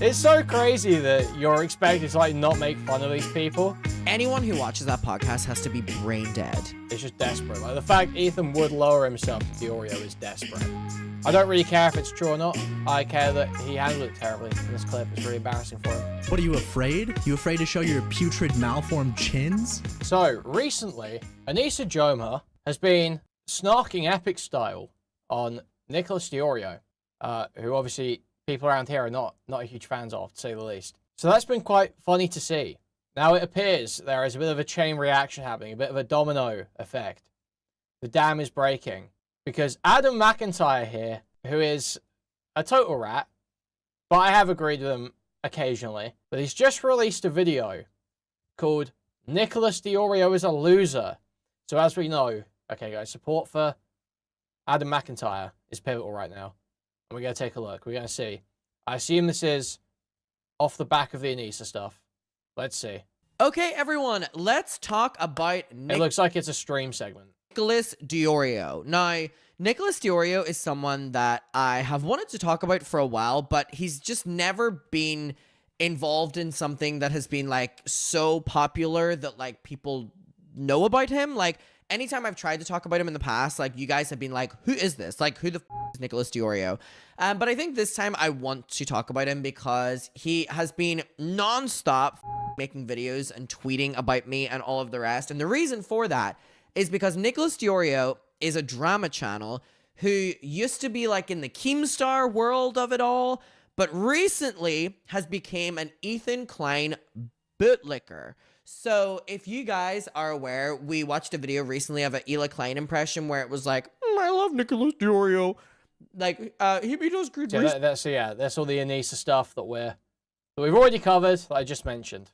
It's so crazy that you're expected to like not make fun of these people. Anyone who watches that podcast has to be brain dead. It's just desperate. Like the fact Ethan would lower himself to DeOrio is desperate. I don't really care if it's true or not. I care that he handled it terribly in this clip. It's really embarrassing for him. What are you afraid? You afraid to show your putrid malformed chins? So recently, Anissa Joma has been snarking epic style on Nicholas DeOrio, who obviously people around here are not huge fans of, to say the least. So that's been quite funny to see. Now it appears there is a bit of a chain reaction happening, a bit of a domino effect. The dam is breaking because Adam McIntyre here, who is a total rat, but I have agreed with him occasionally, but he's just released a video called Nicholas DeOrio is a loser. So as we know, okay guys, support for Adam McIntyre is pivotal right now. And we're going to take a look. We're going to see. I assume this is off the back of the Anissa stuff. Let's see. Okay, everyone, let's talk about It looks like it's a stream segment. Nicholas DeOrio. Now, Nicholas DeOrio is someone that I have wanted to talk about for a while, but he's just never been involved in something that has been like so popular that like people know about him. Like anytime I've tried to talk about him in the past, like you guys have been like, who is this? Like who the is Nicholas DeOrio? But I think this time I want to talk about him because he has been non-stop making videos and tweeting about me and all of the rest. And the reason for that is because Nicholas DeOrio is a drama channel who used to be like in the Keemstar world of it all, but recently has become an Ethan Klein bootlicker. So if you guys are aware, we watched a video recently of an Eli Klein impression where it was like, I love Nicholas DeOrio. Like, he does good That's all the Anissa stuff that we've already covered, that I just mentioned.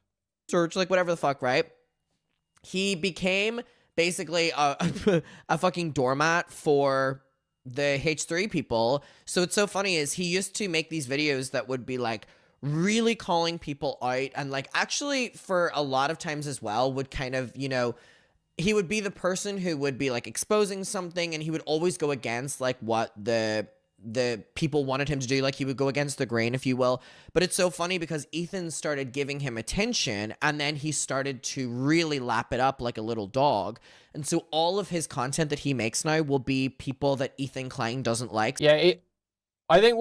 Search, like whatever the fuck, right? He became basically a fucking doormat for the H3 people. So it's so funny is he used to make these videos that would be like really calling people out and like actually for a lot of times as well would kind of, you know, he would be the person who would be like exposing something and he would always go against like what the people wanted him to do. Like he would go against the grain, if you will. But it's so funny because Ethan started giving him attention and then he started to really lap it up like a little dog. And so all of his content that he makes now will be people that Ethan Klein doesn't like. Yeah, I think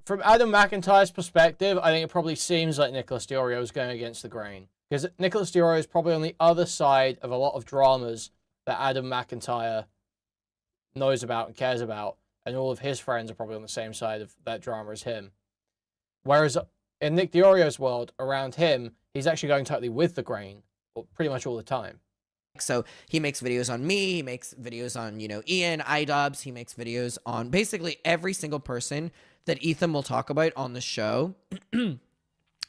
from Adam McIntyre's perspective, I think it probably seems like Nicholas DeOrio is going against the grain. Because Nicholas DeOrio is probably on the other side of a lot of dramas that Adam McIntyre knows about and cares about. And all of his friends are probably on the same side of that drama as him. Whereas in Nick DeOrio's world, around him, he's actually going totally with the grain pretty much all the time. So he makes videos on me, he makes videos on, you know, Ian, iDubbbz, he makes videos on basically every single person that Ethan will talk about on the show.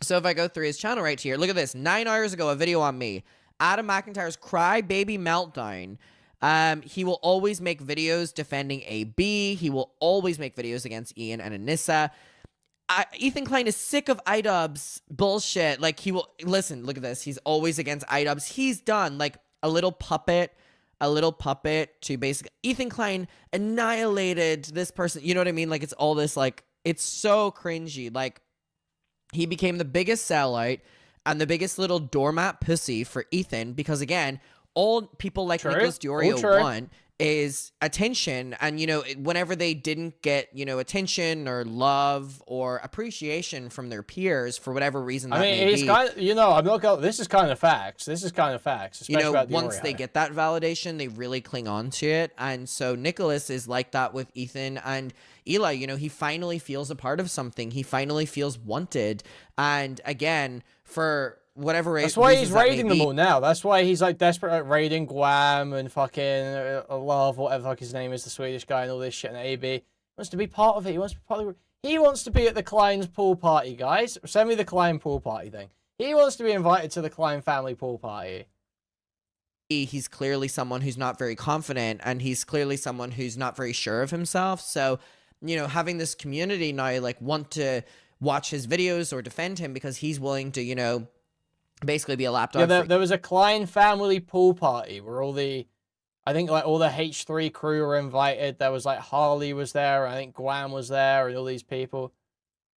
So if I go through his channel right here, look at this. 9 hours ago, a video on me. Adam McIntyre's Cry Baby Meltdown. He will always make videos defending AB. He will always make videos against Ian and Anissa. Ethan Klein is sick of iDubbbz bullshit. Like he will, listen, look at this. He's always against iDubbbz. He's done like a little puppet to basically, Ethan Klein annihilated this person. You know what I mean? Like it's all this, like, it's so cringy. Like he became the biggest sellout and the biggest little doormat pussy for Ethan because again, all people like Nicholas DeOrio want is attention. And, you know, whenever they didn't get, you know, attention or love or appreciation from their peers for whatever reason that may be. Kind of, you know, I'm not going, this is kind of facts. You know, once they get that validation, they really cling on to it. And so Nicholas is like that with Ethan and Eli. You know, he finally feels a part of something. He finally feels wanted. And again, for whatever that's why he's raiding them all now. That's why he's like desperate, like raiding Guam and fucking Love, whatever the fuck his name is, the Swedish guy and all this shit. And AB he wants to be part of it. He wants to be part of it. He wants to be at the Klein's pool party, guys. Send me the Klein pool party thing. He wants to be invited to the Klein family pool party. He's clearly someone who's not very confident, and he's clearly someone who's not very sure of himself. So, you know, having this community now like want to watch his videos or defend him because he's willing to, you know, basically be a lapdog. Yeah, there was a Klein family pool party where I think like all the H3 crew were invited. There was like Harley was there, I think Guam was there, and all these people.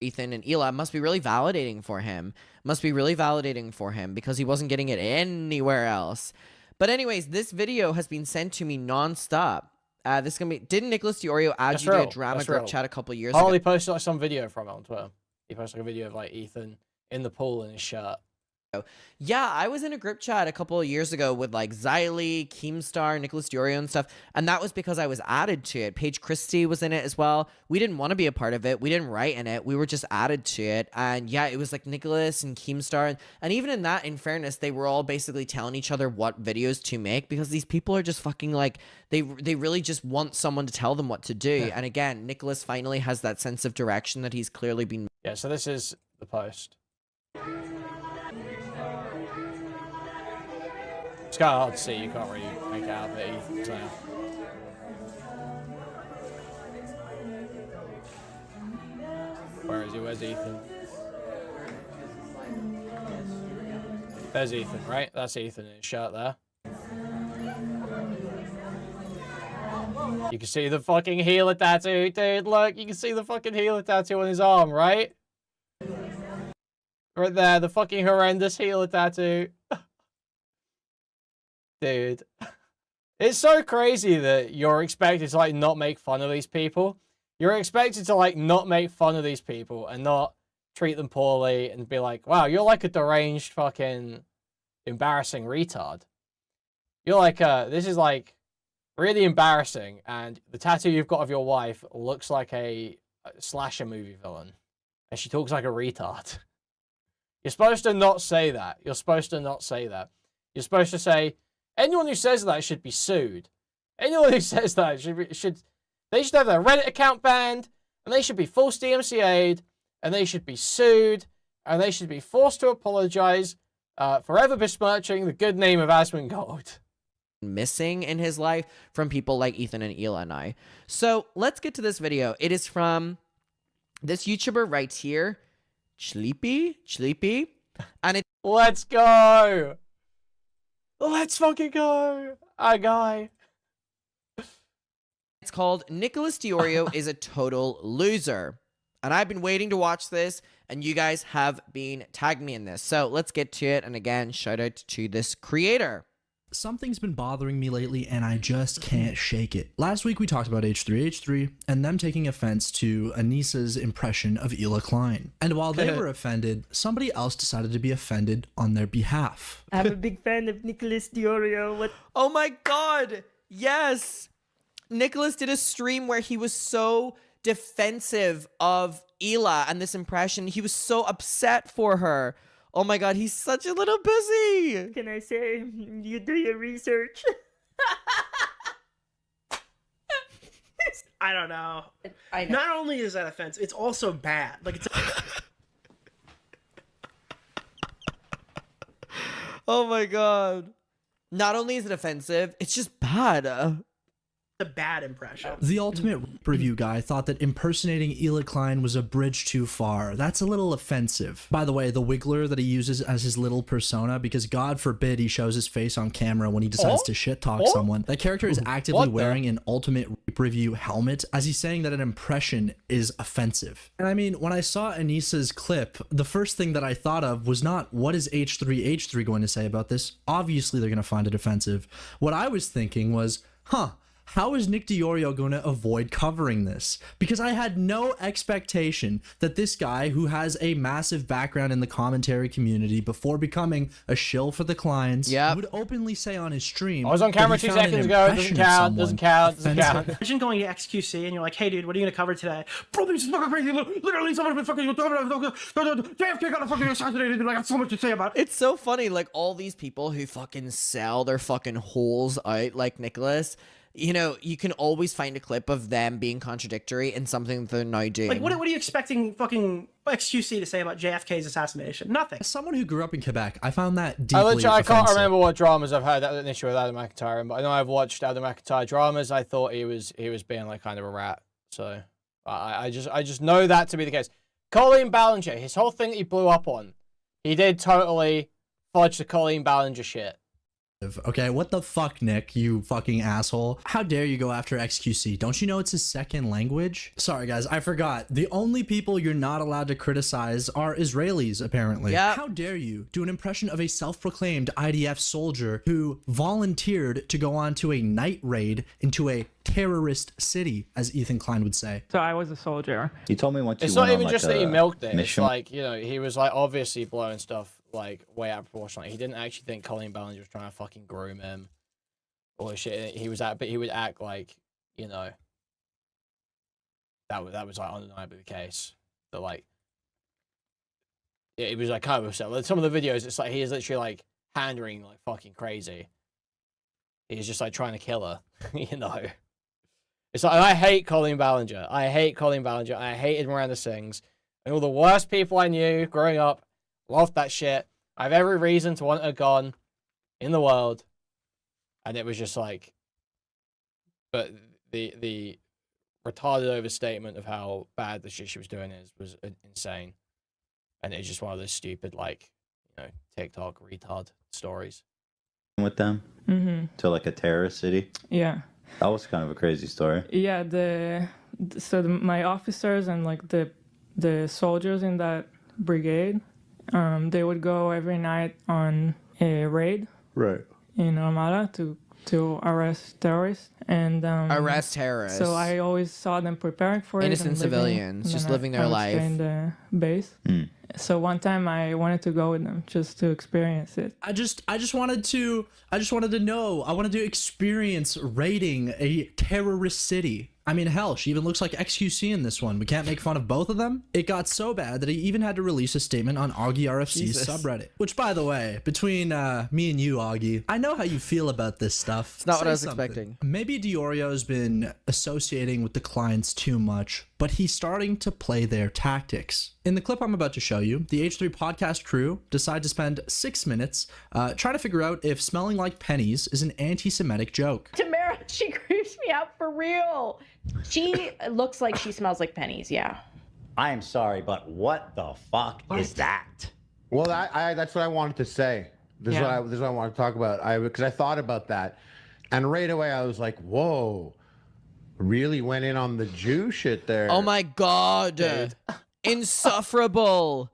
Ethan and Hila must be really validating for him. Must be really validating for him because he wasn't getting it anywhere else. But anyways, this video has been sent to me nonstop. This is gonna be. Didn't Nicholas DeOrio add you to a drama group chat a couple years ago? He posted like some video from it on Twitter. He posted like a video of like Ethan in the pool in his shirt. Yeah, I was in a group chat a couple of years ago with like Xylee, Keemstar, Nicholas DeOrio and stuff, and that was because I was added to it. Paige Christie was in it as well. We didn't want to be a part of it. We didn't write in it. We were just added to it. And yeah, it was like Nicholas and Keemstar. And even in that, in fairness, they were all basically telling each other what videos to make because these people are just fucking like, they really just want someone to tell them what to do. Yeah. And again, Nicholas finally has that sense of direction that he's clearly been. Yeah, so this is the post. It's kind of hard to see, you can't really make it out, but Ethan's now. Where is he? Where's Ethan? There's Ethan, right? That's Ethan in his shirt there. You can see the fucking healer tattoo, dude. Look, you can see the fucking healer tattoo on his arm, right? Right there, the fucking horrendous healer tattoo. Dude, it's so crazy that you're expected to like not make fun of these people. You're expected to like not make fun of these people and not treat them poorly and be like, wow, you're like a deranged fucking embarrassing retard. You're like, this is like really embarrassing, and the tattoo you've got of your wife looks like a slasher movie villain, and she talks like a retard. You're supposed to not say that. You're supposed to not say that. You're supposed to say, anyone who says that should be sued. Anyone who says that they should have their Reddit account banned, and they should be forced DMCA'd, and they should be sued, and they should be forced to apologize, forever besmirching the good name of Asmongold. Missing in his life from people like Ethan and Hila and I. So let's get to this video. It is from this YouTuber right here, chleepy, and it. Let's go. Let's fucking go. A guy. It's called Nicholas DeOrio is a total loser. And I've been waiting to watch this, and you guys have been tagging me in this. So let's get to it. And again, shout out to this creator. Something's been bothering me lately, and I just can't shake it. Last week, we talked about H3H3 and them taking offense to Anissa's impression of Hila Klein. And while they were offended, somebody else decided to be offended on their behalf. I'm a big fan of Nicholas DeOrio. What? Oh my god! Yes! Nicholas did a stream where he was so defensive of Hila and this impression. He was so upset for her. Oh my god, he's such a little pussy! Can I say, you do your research? I don't know. I know. Not only is that offensive, it's also bad. Like it's. Oh my god. Not only is it offensive, it's just bad. A bad impression. The ultimate review guy thought that impersonating Hila Klein was a bridge too far. That's a little offensive. By the way, the wiggler that he uses as his little persona, because God forbid he shows his face on camera when he decides to shit talk someone. That character is actively wearing an ultimate review helmet as he's saying that an impression is offensive. And I mean, when I saw Anissa's clip, the first thing that I thought of was not, what is H3H3 going to say about this? Obviously they're going to find it offensive. What I was thinking was, how is Nick DeOrio going to avoid covering this? Because I had no expectation that this guy, who has a massive background in the commentary community before becoming a shill for the clients, would openly say on his stream. I was on camera 2 seconds ago. Doesn't count. Doesn't count. Imagine going to XQC and you're like, "Hey, dude, what are you gonna cover today?" Bro, this is fucking crazy. Literally, someone's been fucking. JFK got fucking assassinated. I got so much to say about it. It's so funny, like all these people who fucking sell their fucking holes out, like Nicholas. You know, you can always find a clip of them being contradictory in something that they're now doing. Like, what are you expecting fucking XQC to say about JFK's assassination? Nothing. As someone who grew up in Quebec, I found that deeply I can't remember what dramas I've had an issue with Adam McIntyre, but I know I've watched Adam McIntyre dramas. I thought he was being like kind of a rat. So I just know that to be the case. Colleen Ballinger, his whole thing that he blew up on, he did totally fudge the Colleen Ballinger shit. Okay, what the fuck, Nick, you fucking asshole. How dare you go after XQC? Don't you know it's his second language? Sorry, guys, I forgot. The only people you're not allowed to criticize are Israelis, apparently. Yep. How dare you do an impression of a self-proclaimed IDF soldier who volunteered to go on to a night raid into a terrorist city, as Ethan Klein would say. So I was a soldier. You told me once you It's went not on, even like, just that he a milked it. It's mission. like, you know, he was like obviously blowing stuff like way out of proportion. Like, he didn't actually think Colleen Ballinger was trying to fucking groom him or shit. He was but he would act like, you know, that was like undeniably the case. That like, yeah, it was like kind of upset. Like, some of the videos, it's like he is literally like hand wringing like fucking crazy. He's just like trying to kill her, you know. It's like, I hate Colleen Ballinger. I hate Colleen Ballinger. I hated Miranda Sings. And all the worst people I knew growing up loved that shit. I have every reason to want her gone in the world. And it was just like, but the retarded overstatement of how bad the shit she was doing was insane. And it's just one of those stupid, like, you know, TikTok retard stories. With them to like a terrorist city. Yeah. That was kind of a crazy story. Yeah, my officers and like the soldiers in that brigade, they would go every night on a raid in Armada to arrest terrorists and Arrest terrorists. So I always saw them preparing for Innocent it. civilians, just living their life. In the base. So one time I wanted to go with them just to experience it. I just wanted to know. I wanted to experience raiding a terrorist city. I mean, hell, she even looks like XQC in this one. We can't make fun of both of them. It got so bad that he even had to release a statement on Augie RFC's subreddit. Which, by the way, between me and you, Augie, I know how you feel about this stuff. It's not what Say I was something. expecting. Maybe DeOrio's been associating with the clients too much, but he's starting to play their tactics. In the clip I'm about to show you, the H3 podcast crew decide to spend 6 minutes trying to figure out if smelling like pennies is an anti-Semitic joke. Tamara, she creeps me out for real. She looks like she smells like pennies, yeah. I am sorry, but what the fuck is that? Well, that's what I wanted to say. This is what I want to talk about. Because I thought about that, and right away I was like, "Whoa, really went in on the Jew shit there." Oh my god, insufferable,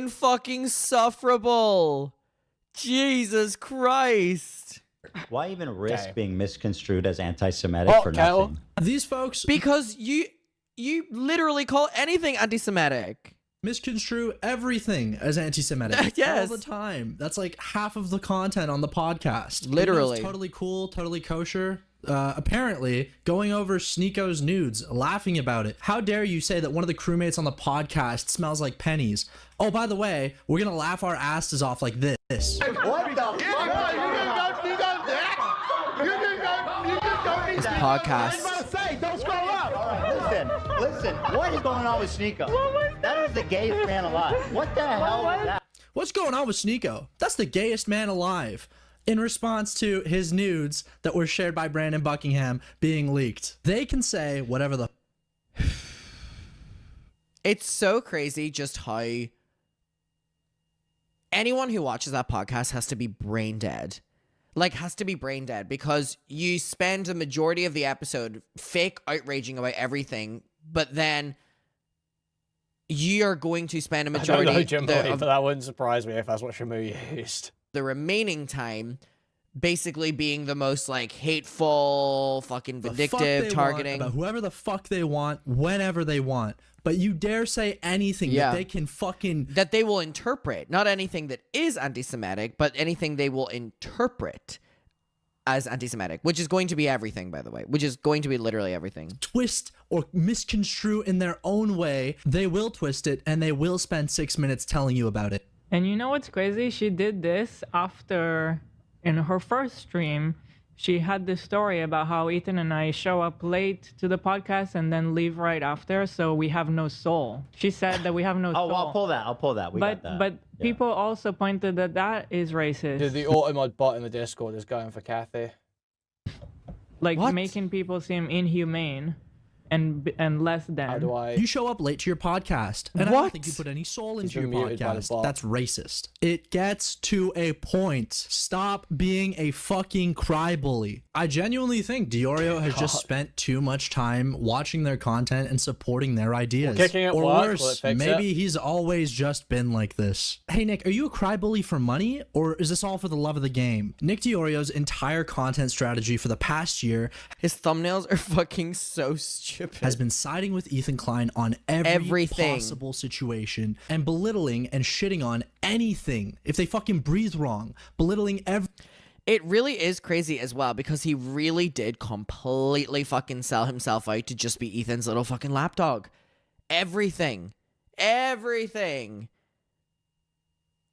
fucking sufferable. Jesus Christ. Why even risk being misconstrued as anti-Semitic for Kel. nothing? These folks Because you literally call anything anti-Semitic. misconstrue everything as anti-Semitic Yes. all the time. That's like half of the content on the podcast. You know, Literally. it's totally cool, totally kosher. Apparently, going over Sneeko's nudes, laughing about it. How dare you say that one of the crewmates on the podcast smells like pennies? Oh, by the way, we're gonna laugh our asses off like this. What the fuck? This podcast. Don't scroll up. Listen, what is going on with Sneeko? That is the gayest man alive. What the hell was that? What's going on with Sneeko? That's the gayest man alive. In response to his nudes that were shared by Brandon Buckingham being leaked. They can say whatever the... It's so crazy just how anyone who watches that podcast has to be brain dead. Like, has to be brain dead because you spend the majority of the episode fake outraging about everything, but then you're going to spend a majority I don't know, Jim, of but that wouldn't surprise me if that's what Shamu used. the remaining time basically being the most like hateful, fucking the fuck vindictive, they targeting. want about whoever the fuck they want, whenever they want. But you dare say anything Yeah. that they can fucking... That they will interpret, not anything that is anti-Semitic, but anything they will interpret as anti-Semitic, which is going to be everything, by the way, which is going to be literally everything. twist or misconstrue in their own way, they will twist it and they will spend 6 minutes telling you about it. And you know what's crazy? She did this after, in her first stream, she had this story about how Ethan and I show up late to the podcast and then leave right after, so we have no soul. She said that we have no soul. Oh, I'll pull that. We got that. But Yeah. people also pointed that is racist. Dude, the automod bot in the Discord is going for Kathy. Like What? making people seem inhumane. and less than. How do I? You show up late to your podcast, and I don't think you put any soul into your been muted by the podcast. bot. That's racist. It gets to a point. Stop being a fucking crybaby. I genuinely think DeOrio has just spent too much time watching their content and supporting their ideas. Kicking it or work, will it worse, fix maybe it? he's always just been like this. Hey Nick, are you a crybaby for money, or is this all for the love of the game? Nick DeOrio's entire content strategy for the past year, His thumbnails are fucking so stupid. has been siding with Ethan Klein on everything possible situation and belittling and shitting on anything if they fucking breathe wrong, belittling It really is crazy as well because he really did completely fucking sell himself out to just be Ethan's little fucking lapdog. Everything.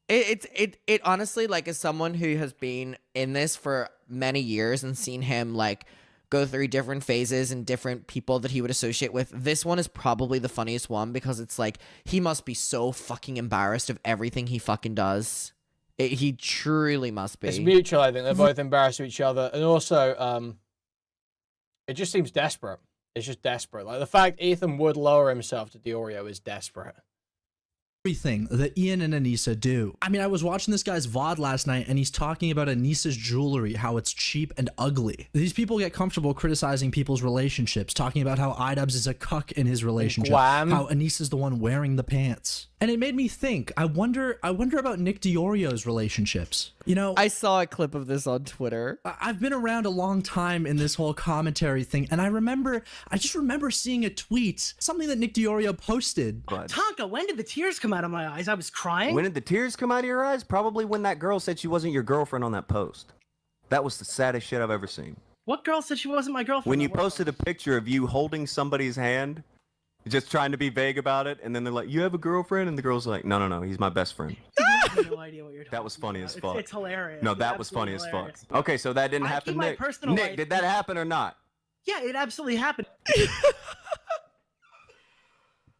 It honestly, like, as someone who has been in this for many years and seen him like go through different phases and different people that he would associate with, this one is probably the funniest one because it's like he must be so fucking embarrassed of everything he fucking does. He truly must be. It's mutual, I think. They're both embarrassed of each other. And also, it just seems desperate. It's just desperate. Like, the fact Ethan would lower himself to DeOrio is desperate. everything that Ian and Anissa do. I mean, I was watching this guy's VOD last night and he's talking about Anissa's jewelry, how it's cheap and ugly. These people get comfortable criticizing people's relationships, talking about how Idubbbz is a cuck in his relationship, how Anissa's the one wearing the pants. And it made me think, I wonder about Nick DeOrio's relationships. You know, I saw a clip of this on Twitter. I've been around a long time in this whole commentary thing, and I just remember seeing a tweet, something that Nick DeOrio posted. Tonka, when did the tears come out of my eyes? I was crying. When did the tears come out of your eyes? Probably when that girl said she wasn't your girlfriend on that post. That was the saddest shit I've ever seen. What girl said she wasn't my girlfriend? When you posted a picture of you holding somebody's hand, just trying to be vague about it, and then they're like, "You have a girlfriend?" And the girl's like, "No, he's my best friend." I have no idea what you're talking That was funny as fuck. It's hilarious. No, that It's was funny absolutely as fuck. hilarious. Okay, so that didn't I happen, keep my Nick. personal Nick, life- did that happen or not? Yeah, it absolutely happened.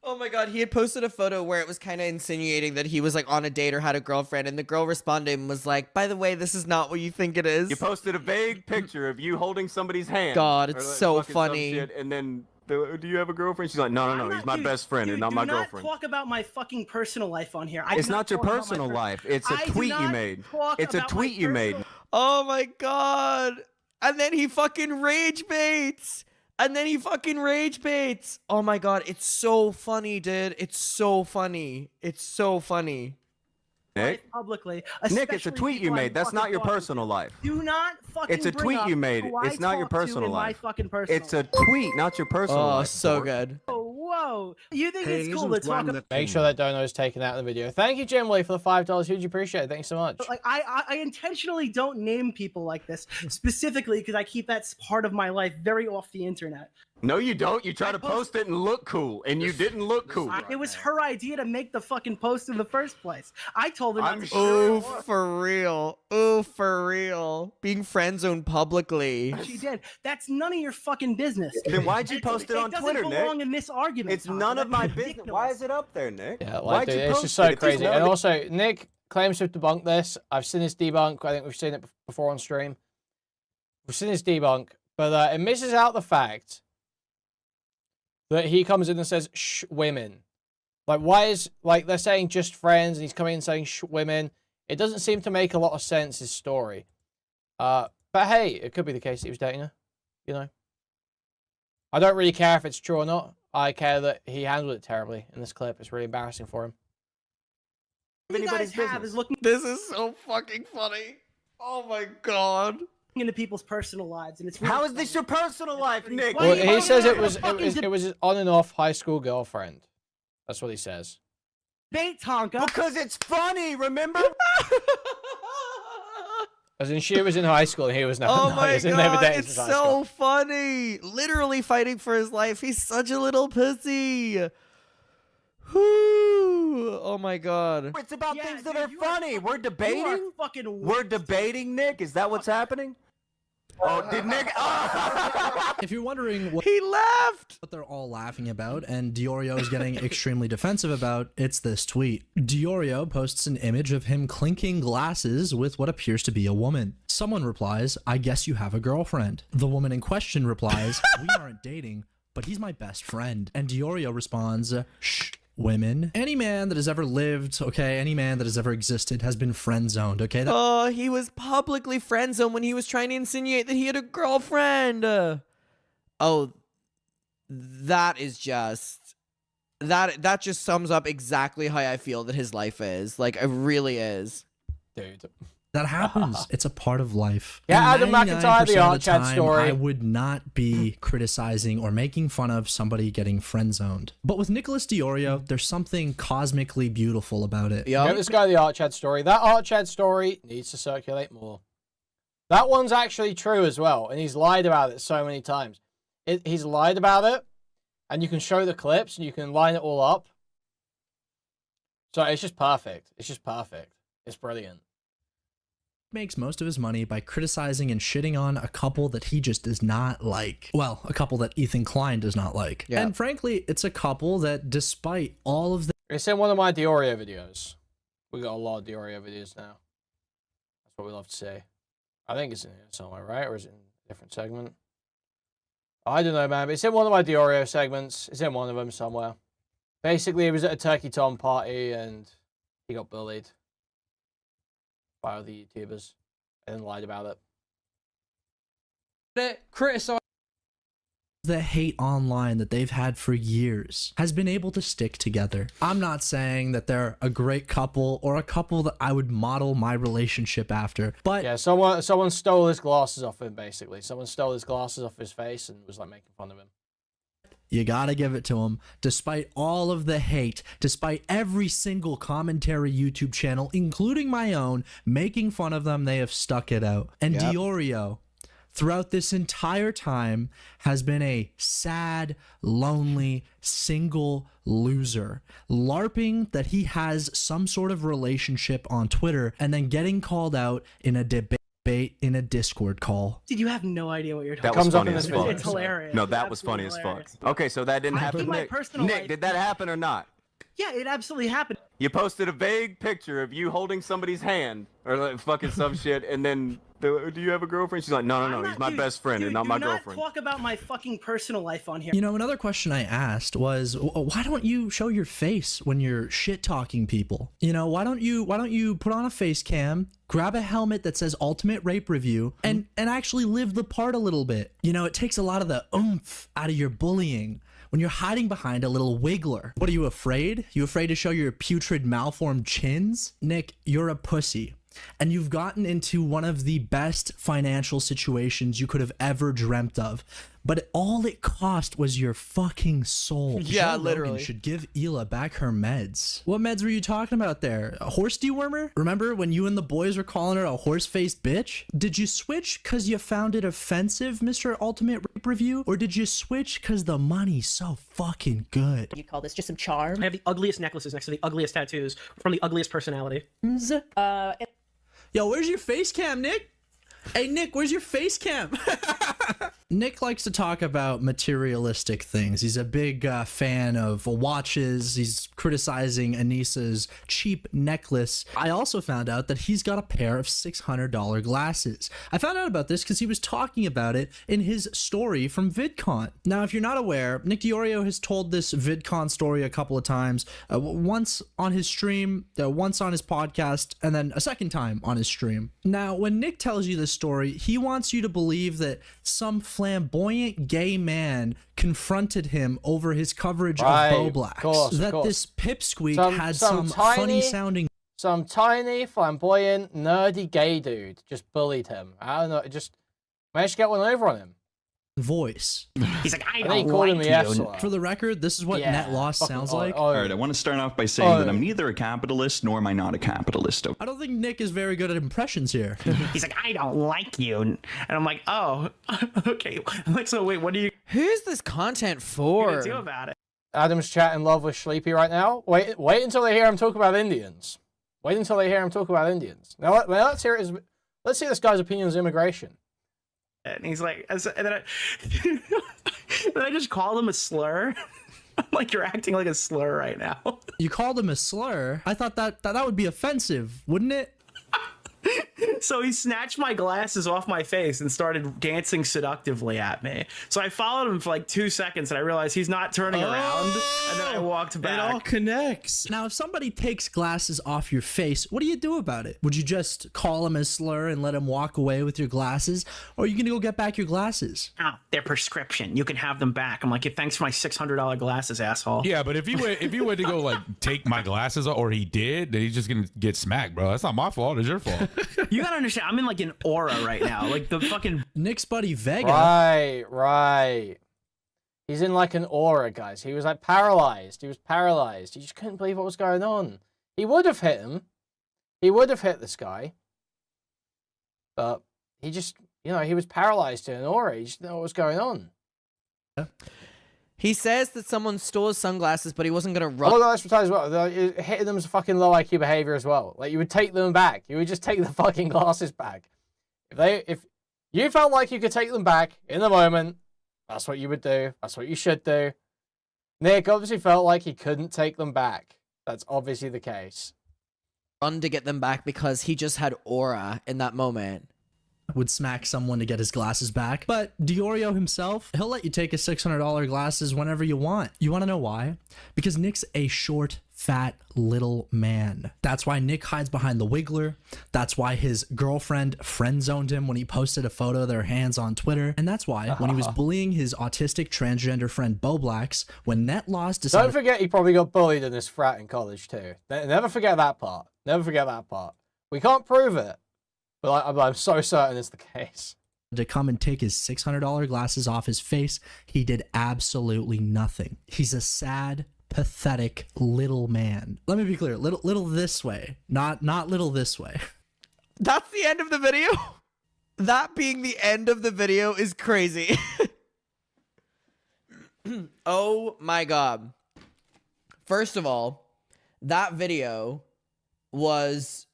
Oh my god, he had posted a photo where it was kind of insinuating that he was like on a date or had a girlfriend, and the girl responded and was like, "By the way, this is not what you think it is." You posted a vague picture of you holding somebody's hand. God, it's or, like, so fucking some funny. shit, and then, do you have a girlfriend? She's like, no, he's my best friend and not my girlfriend. Do not talk about my fucking personal life on here. It's not your personal life. It's a tweet you made. It's a tweet you made. Oh my god. And then he fucking rage baits. Oh my god, it's so funny, dude. It's so funny. Nick? Publicly. Nick, it's a tweet you made. That's not your personal life. Do not fucking It's a bring tweet up you made. who I It's not your talk to personal in my life. fucking personal It's a tweet, not your personal life. Oh, so dork. good. Oh, whoa. You think it's cool to talk about... Make sure that dono is taken out of the video. Thank you, Jim Lee, for the $5. Huge appreciate it. Thanks so much. Like, I intentionally don't name people like this, specifically because I keep that part of my life very off the internet. No, you don't. You try to post it and look cool, and you didn't look cool. It was her idea to make the fucking post in the first place. I told her not to. Oh, for real. Oh, for real. Being friend zoned publicly. She did. That's none of your fucking business. Then why'd you post it on Twitter, It doesn't belong Nick? in this argument. It's none of my business. Why is it up there, Nick? Yeah, Why'd like, you it's post just it? so If it's crazy. none And of- also, Nick claims to have debunked this. I've seen his debunk. I think we've seen it before on stream. We've seen his debunk, but it misses out the fact that he comes in and says, "Shh, women." Like, why is, like, they're saying just friends, and he's coming in saying, "Shh, women." It doesn't seem to make a lot of sense, his story. But hey, it could be the case that he was dating her, you know. I don't really care if it's true or not. I care that he handled it terribly in this clip. It's really embarrassing for him. You guys have is looking This is so fucking funny. Oh my god. into people's personal lives, and it's really How is this your personal life, Nick? Well, he says it was his on and off high school girlfriend. That's what he says. bait, Tonka. Because it's funny, remember? As in, she was in high school and he was never. Oh no, my he's never god, dated it's since high school. so funny. Literally fighting for his life. He's such a little pussy. Whew. Oh my god. It's about Yeah, things that dude, are you are funny. We're debating. Fucking We're debating, Nick. Is that what's happening? Oh, did Nick? If you're wondering what He left. they're all laughing about and DeOrio is getting extremely defensive about, it's this tweet. DeOrio posts an image of him clinking glasses with what appears to be a woman. Someone replies, "I guess you have a girlfriend." The woman in question replies, "We aren't dating, but he's my best friend. And DeOrio responds, shh, women. Any man that has ever lived, okay, any man that has ever existed has been friend-zoned, okay? Oh, he was publicly friend-zoned when he was trying to insinuate that he had a girlfriend. Oh, that is just... That just sums up exactly how I feel that his life is. Like, it really is. Dude. That happens. It's a part of life. Yeah, And Adam McIntyre, the 99% of Art Chat time, story. I would not be criticizing or making fun of somebody getting friend-zoned. But with Nicholas DeOrio, there's something cosmically beautiful about it. Yeah, this guy, the Art Chat story. That Art Chat story needs to circulate more. That one's actually true as well, and he's lied about it so many times. He's lied about it, and you can show the clips, and you can line it all up. So it's just perfect. It's just perfect. It's brilliant. Makes most of his money by criticizing and shitting on a couple that he just does not like. Well, a couple that Ethan Klein does not like. Yeah. And frankly, it's a couple that despite all of the... It's in one of my DeOrio videos. We got a lot of DeOrio videos now. That's what we love to see. I think it's in here somewhere, right? Or is it in a different segment? I don't know, man. But it's in one of my DeOrio segments. It's in one of them somewhere. Basically, he was at a Turkey Tom party and he got bullied by other YouTubers and then lied about it. Criticize the hate online that they've had for years has been able to stick together. I'm not saying that they're a great couple or a couple that I would model my relationship after, but yeah, someone stole his glasses off him, basically. Someone stole his glasses off his face and was like making fun of him. you gotta give it to him. Despite all of the hate, despite every single commentary YouTube channel, including my own, making fun of them, they have stuck it out. And DeOrio, throughout this entire time, has been a sad, lonely, single loser, LARPing that he has some sort of relationship on Twitter and then getting called out in a debate in a Discord call. Dude, you have no idea what you're talking That about. was funny as fuck. It's hilarious. No, It's that was funny absolutely as hilarious. fuck. Okay, so that didn't happen to my Nick. personal Nick, life- did that happen or not? Yeah, it absolutely happened. You posted a vague picture of you holding somebody's hand or like fucking some shit, and then do you have a girlfriend? She's like, no, he's my best friend and not my girlfriend. Talk about my fucking personal life on here. You know, another question I asked was, why don't you show your face when you're shit talking people? You know, why don't you put on a face cam, grab a helmet that says Ultimate Rape Review, and actually live the part a little bit? You know, it takes a lot of the oomph out of your bullying when you're hiding behind a little wiggler. What are you afraid? You afraid to show your putrid malformed chins? Nick, you're a pussy. And you've gotten into one of the best financial situations you could have ever dreamt of. But all it cost was your fucking soul. Yeah, Joe literally. Rogan should give Hila back her meds. What meds were you talking about there? A horse dewormer? Remember when you and the boys were calling her a horse-faced bitch? Did you switch because you found it offensive, Mr. Ultimate Rape Review? Or did you switch because the money's so fucking good? You call this just some charm? I have the ugliest necklaces next to the ugliest tattoos from the ugliest personality. Yo, where's your face cam, Nick? Hey, Nick, where's your face cam? Nick likes to talk about materialistic things. He's a big fan of watches. He's criticizing Anissa's cheap necklace. I also found out that he's got a pair of $600 glasses. I found out about this because he was talking about it in his story from VidCon. Now, if you're not aware, Nick DeOrio has told this VidCon story a couple of times. Once on his stream, once on his podcast, and then a second time on his stream. Now, when Nick tells you this story, he wants you to believe that some flamboyant gay man confronted him over his coverage of Bo Black. That this pipsqueak had some funny sounding. Some tiny, flamboyant, nerdy gay dude just bullied him. I don't know, just managed to get one over on him. Voice. He's like, I think he don't called him like the F you. slur. For the record, this is what net loss sounds like. All right, I want to start off by saying that I'm neither a capitalist nor am I not a capitalist. I don't think Nick is very good at impressions here. He's like, I don't like you. And I'm like, oh, okay. I'm like, so wait, what do you Who's this content for? gonna do about it? Adam's chat in love with Shleepy right now. Wait until they hear him talk about Indians. Wait until they hear him talk about Indians. Now let's hear let's see this guy's opinions on immigration. And he's like, and then I just called him a slur. I'm like, you're acting like a slur right now. You called him a slur? I thought that would be offensive, wouldn't it? So he snatched my glasses off my face and started dancing seductively at me. So I followed him for like 2 seconds and I realized he's not turning around. And then I walked back. It all connects. Now, if somebody takes glasses off your face, what do you do about it? Would you just call him a slur and let him walk away with your glasses? Or are you going to go get back your glasses? Oh, they're prescription. You can have them back. I'm like, yeah, thanks for my $600 glasses, asshole. Yeah, but if you went to go like take my glasses off, or he did, then he's just gonna get smacked, bro. That's not my fault. It's your fault. You gotta understand, I'm in like an aura right now. Like the fucking Nick's buddy Vega. Right. He's in like an aura, guys. He was like paralyzed. He was paralyzed. He just couldn't believe what was going on. He would have hit him. He would have hit this guy. But he just, he was paralyzed in an aura. He just didn't know what was going on. He says that someone stole his sunglasses, but he wasn't gonna run. Oh, no, that's as well. Hitting them is fucking low IQ behavior as well. Like, you would take them back. You would just take the fucking glasses back. If you felt like you could take them back in the moment, that's what you would do. That's what you should do. Nick obviously felt like he couldn't take them back. That's obviously the case. Run to get them back because he just had aura in that moment. Would smack someone to get his glasses back. But DeOrio himself, he'll let you take his $600 glasses whenever you want. You want to know why? Because Nick's a short, fat, little man. That's why Nick hides behind the Wiggler. That's why his girlfriend friend-zoned him when he posted a photo of their hands on Twitter. And that's why when he was bullying his autistic transgender friend Bo Blacks, when Net Loss decided... Don't forget he probably got bullied in his frat in college too. Never forget that part. Never forget that part. We can't prove it. But I'm so certain it's the case. To come and take his $600 glasses off his face, he did absolutely nothing. He's a sad, pathetic little man. Let me be clear, little this way, not little this way. That's the end of the video? That being the end of the video is crazy. Oh my god. First of all, that video was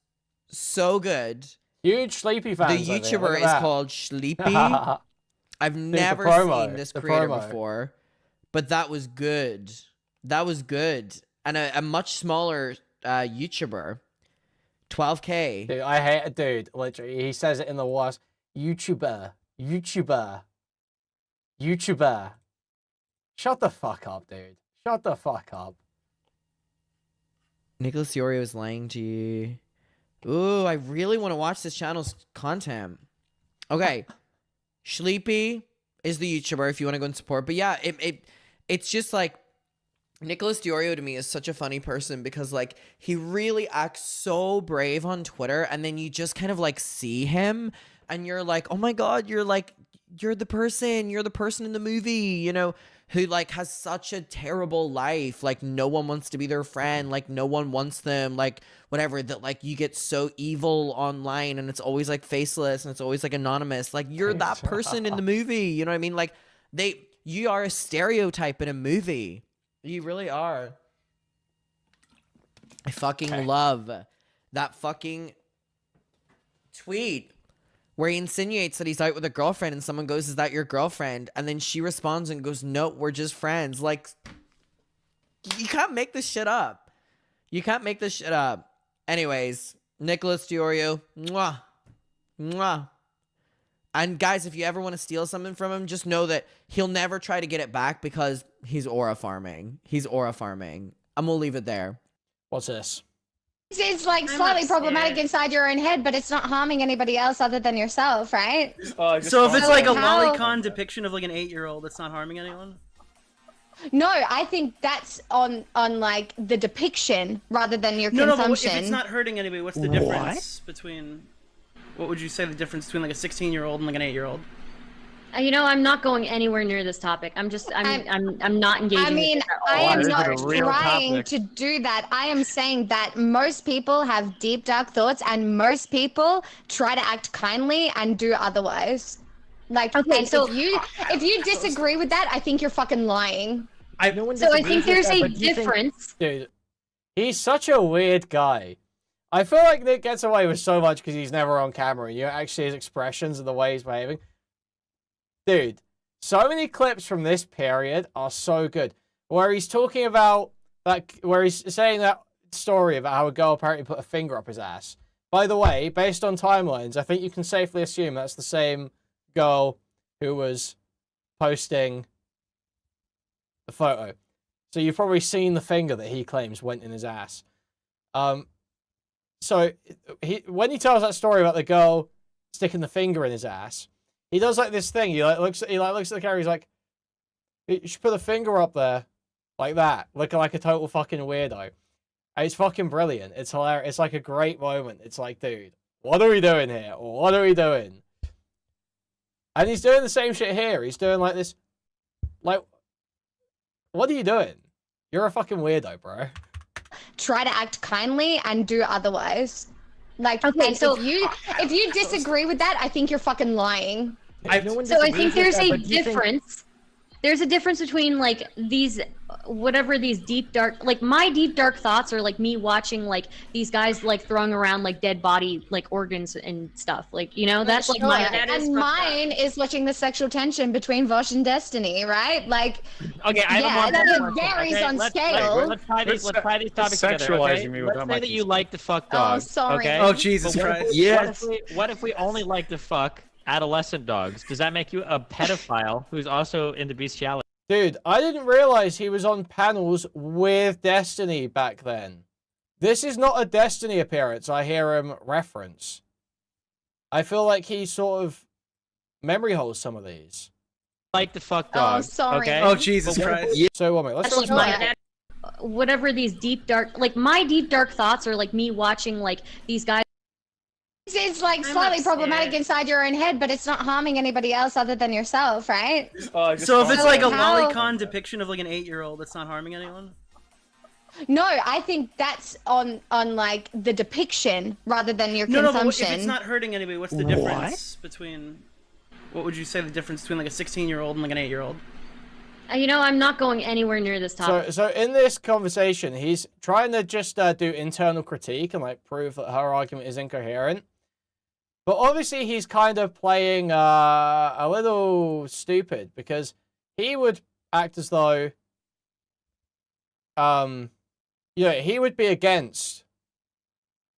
so good. Huge Sleepy fans. The YouTuber is called Shleepy. I've never seen this creator before, but that was good. That was good. And a much smaller YouTuber. 12K. Dude, I hate a dude. Literally, he says it in the worst. YouTuber. Shut the fuck up, dude. Shut the fuck up. Nicholas DeOrio is lying to you. Ooh, I really want to watch this channel's content. Okay. Shleepy is the YouTuber if you want to go and support. But yeah, it's just like Nicholas DeOrio to me is such a funny person because like he really acts so brave on Twitter and then you just kind of like see him and you're like, oh my god, you're the person in the movie, who like has such a terrible life, like no one wants to be their friend, like no one wants them, like whatever, that like you get so evil online and it's always like faceless and it's always like anonymous, like you're that person in the movie, you know what I mean? Like you are a stereotype in a movie. You really are. I fucking love that fucking tweet where he insinuates that he's out with a girlfriend and someone goes, is that your girlfriend? And then she responds and goes, no, we're just friends. Like, you can't make this shit up. You can't make this shit up. Anyways, Nicholas DeOrio, mwah, mwah. And guys, if you ever want to steal something from him, just know that he'll never try to get it back because he's aura farming. He's aura farming. I'm gonna leave it there. What's this? It's like slightly problematic inside your own head, but it's not harming anybody else other than yourself, right? So if it's like a lolicon depiction of like an 8-year-old, that's not harming anyone? No, I think that's on like the depiction rather than your consumption. No, but if it's not hurting anybody, what's the difference between? What would you say the difference between like a 16-year-old and like an 8-year-old? I'm not going anywhere near this topic. I'm not engaging. I mean, I am not trying to do that. I am saying that most people have deep, dark thoughts, and most people try to act kindly and do otherwise. Like, okay, so if you disagree with that, I think you're fucking lying. I think there's a difference. Dude, he's such a weird guy. I feel like Nick gets away with so much because he's never on camera. You actually his expressions and the way he's behaving. Dude, so many clips from this period are so good. Where he's talking about, where he's saying that story about how a girl apparently put a finger up his ass. By the way, based on timelines, I think you can safely assume that's the same girl who was posting the photo. So you've probably seen the finger that he claims went in his ass. So when he tells that story about the girl sticking the finger in his ass, he does like this thing. He looks at the camera. He's like, "You should put the finger up there, like that, looking like a total fucking weirdo." And it's fucking brilliant. It's hilarious. It's like a great moment. It's like, dude, what are we doing here? What are we doing? And he's doing the same shit here. He's doing like this, like, what are you doing? You're a fucking weirdo, bro. Try to act kindly and do otherwise. Like, Okay, so if you disagree with that, I think you're fucking lying. So I think there's a difference. There's a difference between like these, whatever these deep dark, like my deep dark thoughts are like me watching like these guys like throwing around like dead body like organs and stuff. Like, you know, that's like my. And mine is watching the sexual tension between Vosh and Destiny, right? Like, okay, I have it varies on scale. Let's try these topics together. Okay? Let's say that you like to fuck dogs. Oh, sorry. Okay? Oh, Jesus Christ. Yes. What if we only like to fuck adolescent dogs? Does that make you a pedophile who's also into bestiality? Dude, I didn't realize he was on panels with Destiny back then. This is not a Destiny appearance I hear him reference. I feel like he sort of memory holes some of these. Like to fuck dogs. Oh, sorry. Okay? Oh, Jesus Christ. Yeah. So, one minute, let's That's like whatever these deep dark, like my deep dark thoughts are like me watching like these guys. It's like slightly problematic inside your own head, but it's not harming anybody else other than yourself, right? So if it's like a lolicon depiction of like an 8-year-old, it's not harming anyone? No, I think that's on like the depiction rather than your No, consumption. but if it's not hurting anybody, what's the difference between? What would you say the difference between like a 16-year-old and like an 8-year-old? You know, I'm not going anywhere near this topic. So in this conversation, he's trying to just do internal critique and like prove that her argument is incoherent. But obviously he's kind of playing a little stupid because he would act as though, he would be against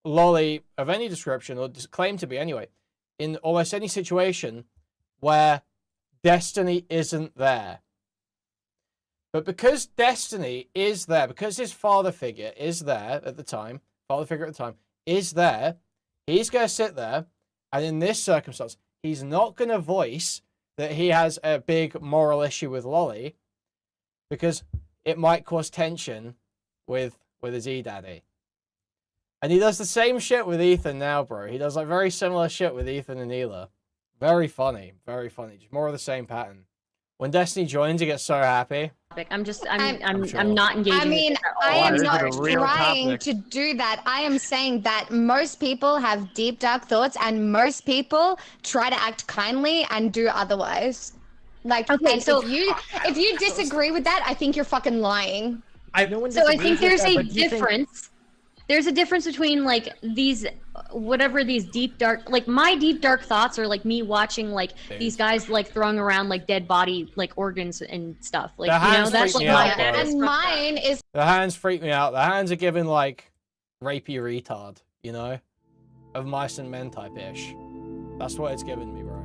lolly of any description, or claim to be anyway, in almost any situation where Destiny isn't there. But because Destiny is there, because his father figure is there at the time, is there, he's going to sit there, and in this circumstance, he's not going to voice that he has a big moral issue with Lolly, because it might cause tension with his E-Daddy. And he does the same shit with Ethan now, bro. He does like very similar shit with Ethan and Neela. Very funny, just more of the same pattern. When Destiny joins, he gets so happy. I'm not engaging. I mean, I am not trying to do that. I am saying that most people have deep, dark thoughts, and most people try to act kindly and do otherwise. Like, okay, so if you disagree with that, I think you're fucking lying. So I think there's a difference. There's a difference between like these, whatever these deep dark, like my deep dark thoughts are like me watching like these guys like throwing around like dead body like organs and stuff. Like, you know, that's like my. And mine is. The hands freak me out. The hands are given like rapey retard, you know, of mice and men type ish. That's what it's given me, bro.